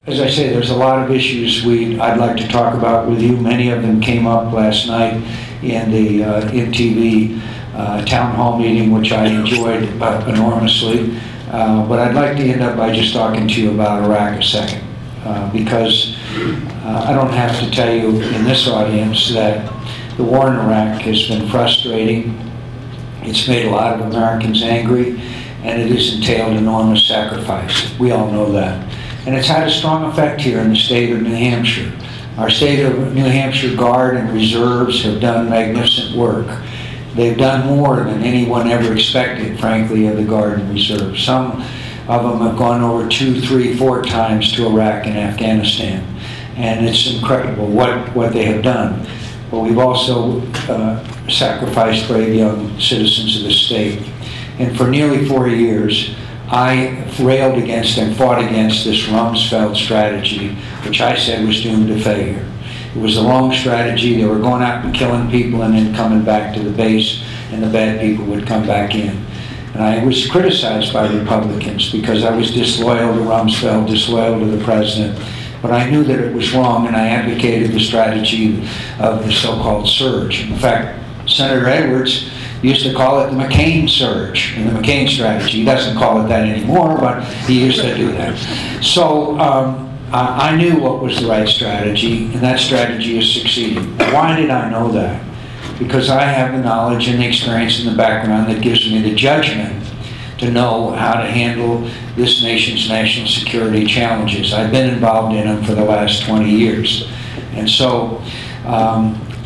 As I say, there's a lot of issues I'd like to talk about with you. Many of them came up last night in the MTV town hall meeting, which I enjoyed enormously. But I'd like to end up by just talking to you about Iraq a second, because I don't have to tell you in this audience that the war in Iraq has been frustrating. It's made a lot of Americans angry, and it has entailed enormous sacrifice. We all know that. And it's had a strong effect here in the state of New Hampshire. Our state of New Hampshire Guard and Reserves have done magnificent work. They've done more than anyone ever expected, frankly, of the Guard and Reserve. Some of them have gone over 2, 3, 4 times to Iraq and Afghanistan. And it's incredible what they have done. But we've also sacrificed brave young citizens of the state. And for nearly 4 years, I railed against and fought against this Rumsfeld strategy, which I said was doomed to failure. It was the wrong strategy. They were going out and killing people and then coming back to the base, and the bad people would come back in. And I was criticized by Republicans because I was disloyal to Rumsfeld, disloyal to the president. But I knew that it was wrong, and I advocated the strategy of the so-called surge. In fact, Senator Edwards used to call it the McCain surge and the McCain strategy. He doesn't call it that anymore, but he used to do that. So I knew what was the right strategy, and that strategy is succeeding. Why did I know that? Because I have the knowledge and the experience and the background that gives me the judgment to know how to handle this nation's national security challenges. I've been involved in them for the last 20 years. And so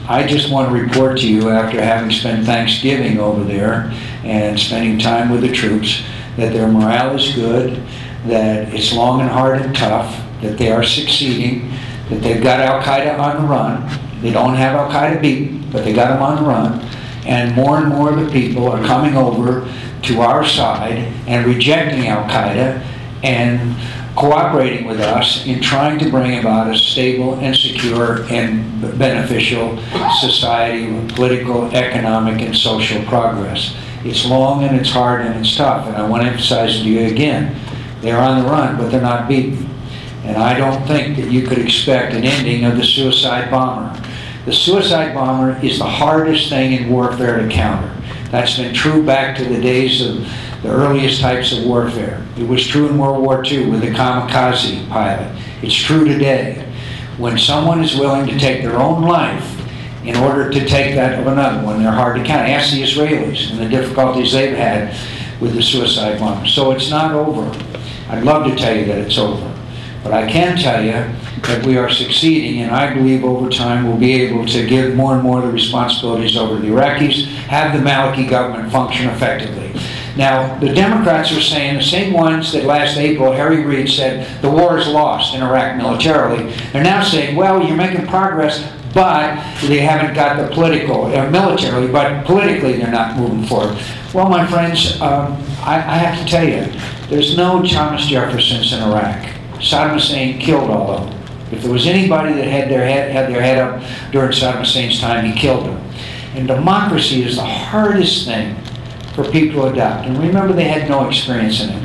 I just want to report to you, after having spent Thanksgiving over there and spending time with the troops, that their morale is good, that it's long and hard and tough, that they are succeeding, that they've got Al-Qaeda on the run. They don't have Al-Qaeda beaten, but they got them on the run. And more of the people are coming over to our side and rejecting Al-Qaeda and cooperating with us in trying to bring about a stable and secure and beneficial society with political, economic, and social progress. It's long and it's hard and it's tough, and I want to emphasize to you again, they're on the run, but they're not beaten. And I don't think that you could expect an ending of the suicide bomber. The suicide bomber is the hardest thing in warfare to counter. That's been true back to the days of the earliest types of warfare. It was true in World War II with the kamikaze pilot. It's true today. When someone is willing to take their own life in order to take that of another one, they're hard to count. Ask the Israelis and the difficulties they've had with the suicide bomber. So it's not over. I'd love to tell you that it's over. But I can tell you that we are succeeding, and I believe over time we'll be able to give more and more of the responsibilities over to the Iraqis, have the Maliki government function effectively. Now, the Democrats are saying, the same ones that last April Harry Reid said the war is lost in Iraq militarily, they're now saying, well, you're making progress, but they haven't got the political, militarily, but politically they're not moving forward. Well, my friends, I have to tell you, there's no Thomas Jeffersons in Iraq. Saddam Hussein killed all of them. If there was anybody that had their head up during Saddam Hussein's time, he killed them. And democracy is the hardest thing for people to adopt. And remember, they had no experience in it.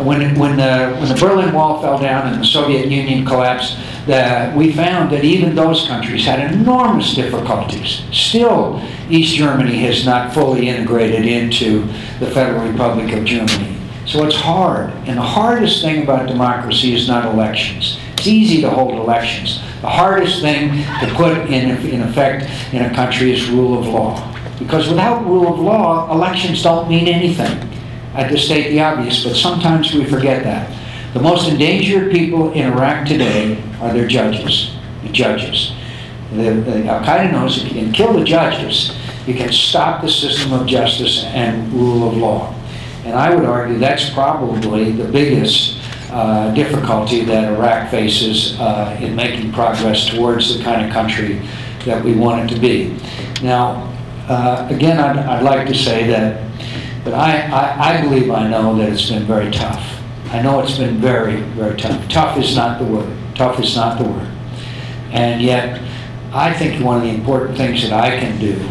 When the Berlin Wall fell down and the Soviet Union collapsed, we found that even those countries had enormous difficulties. Still, East Germany has not fully integrated into the Federal Republic of Germany. So it's hard. And the hardest thing about democracy is not elections. It's easy to hold elections. The hardest thing to put in effect in a country is rule of law. Because without rule of law, elections don't mean anything. I just state the obvious, but sometimes we forget that. The most endangered people in Iraq today are their judges. The judges. Al-Qaeda knows if you can kill the judges, you can stop the system of justice and rule of law. And I would argue that's probably the biggest difficulty that Iraq faces in making progress towards the kind of country that we want it to be. Now, again, I'd like to say that I believe I know that it's been very tough. I know it's been very, very tough. Tough is not the word. Tough is not the word. And yet, I think one of the important things that I can do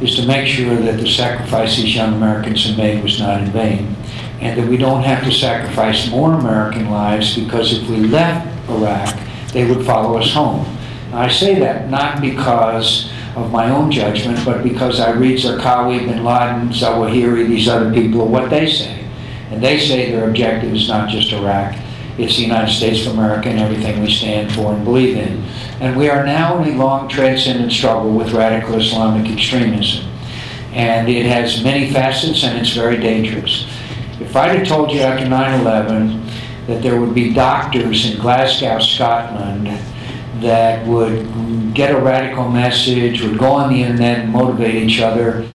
is to make sure that the sacrifice these young Americans have made was not in vain, and that we don't have to sacrifice more American lives, because if we let Iraq, they would follow us home. Now, I say that not because of my own judgment, but because I read Zarqawi, bin Laden, Zawahiri, these other people, what they say. And they say their objective is not just Iraq, it's the United States of America and everything we stand for and believe in. And we are now in a long transcendent struggle with radical Islamic extremism. And it has many facets and it's very dangerous. If I'd have told you after 9/11 that there would be doctors in Glasgow, Scotland, that would get a radical message, would go on the internet and motivate each other,